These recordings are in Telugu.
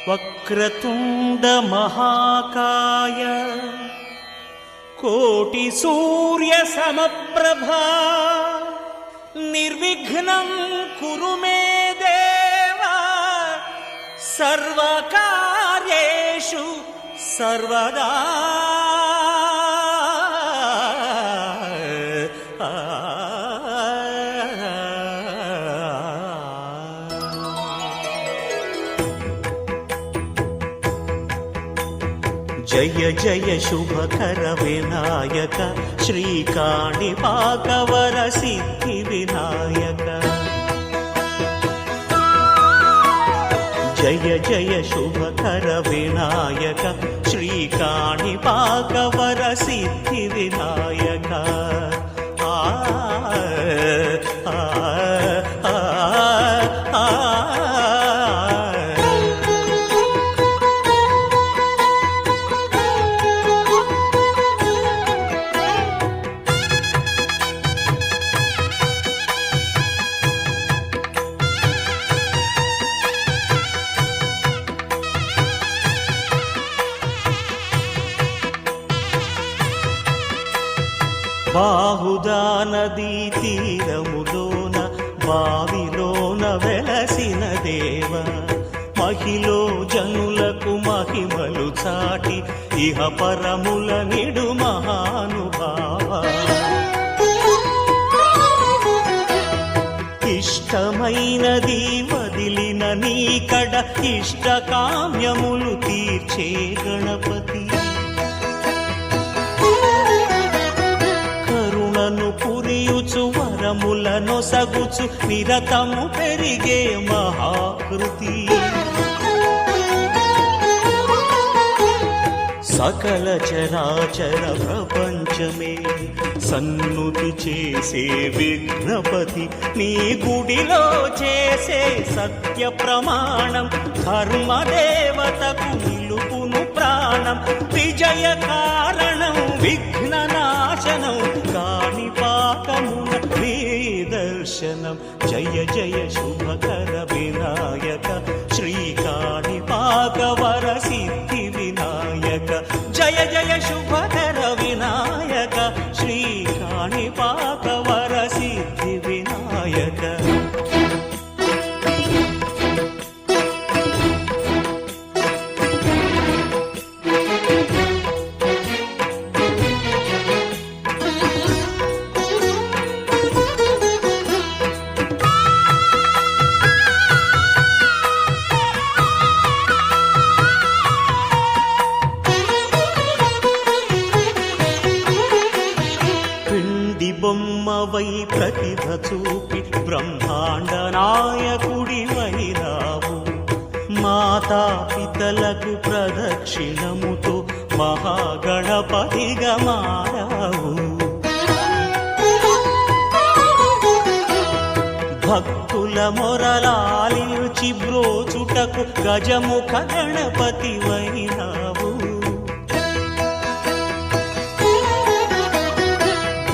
వక్రతుండ మహాకాయ కోటి సూర్య సమప్రభా నిర్విఘ్నం కురు మే దేవ సర్వకార్యేషు సర్వదా. జయ జయ శుభకర వినాయక శ్రీకాణిపాకవర సిద్ధి వినాయక. జయ జయ శుభకర వినాయక శ్రీకాణిపాకవర సిద్ధి వినాయక. ఆ బాహుదా నదీ తీరములోన బావిలోన వెలసిన దేవ మహిలో జనులకు మహిమలు చాటి ఇహ పరముల నిడు మహానుభావ. ఇష్టమైనది వదిలిన నీకడ ఇష్ట కామ్యములు తీర్చే గణపతి. పురియుచు వరములను సగుచు నిరతము పెరిగే మహాకృతి. సకల చరాచర ప్రపంచమే సన్నుతి చేసే విఘ్నపతి. నీ గుడిలో చేసే సత్య ప్రమాణం ధర్మదేవతకు నిలుపును ప్రాణం. విజయ కారణం విఘ్న నాశనం కాణిపాకమున నీ దర్శనం. జయ జయ శుభకర వినాయక శ్రీకాణిపాకవర సిద్ధి వినాయక. జయ జయ శుభకర వినాయక శ్రీకాణిపాకవర సిద్ధి వినాయక. బొమ్మవై ప్రతిభ చూపి బ్రహ్మాండ నాయకుడి వైరావు. మాతా పితలకు ప్రదక్షిణముతో మహాగణపతిగా మారావు. భక్తుల మొరలాలించి బ్రోచుటకు గజముఖ గణపతి వైరావు.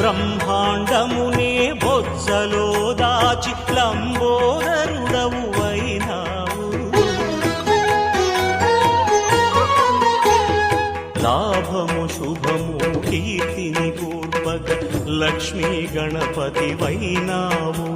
బ్రహ్మాండమునే బొజ్జలో దాచి లంబోదరుడవు అయినావు. లాభము శుభము కీర్తిని కూర్పగ లక్ష్మీ గణపతి వైనావు.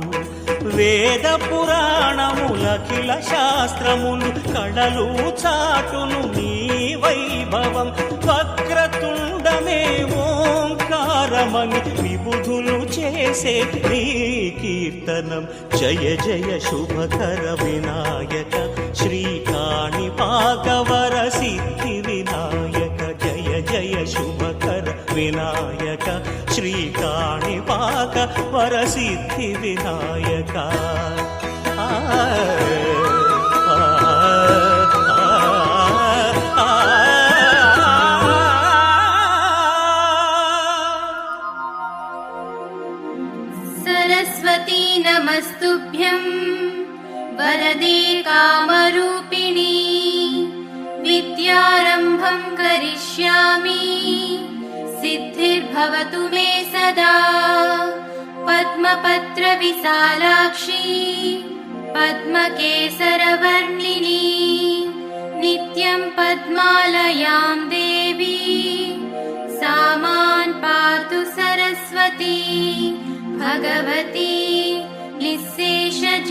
వేద పురాణములఖిల శాస్త్రములు కడలు చాటును నీ వైభవం. వక్రతుండమే ఓంకారమని విబుధులు చేసే నీ కీర్తనం. జయ జయ శుభకర వినాయక శ్రీకాణిపాకవర సిద్ధి వినాయక. జయ జయ శుభకర వినాయక శ్రీకాణిపాకవర సిద్ధి వినాయక. सरस्वती नमस्तुभ्यं वरदे कामरूपिणी. विद्यारम्भं करिष्यामि सिद्धिर्भवतु मे सदा. पद्मपत्र विशालाक्षी पद्मकेसरवर्णिनी नित्यं पद्मालयां देवी सा मां पातु सरस्वती भगवती निःशेषजाड्यापहा।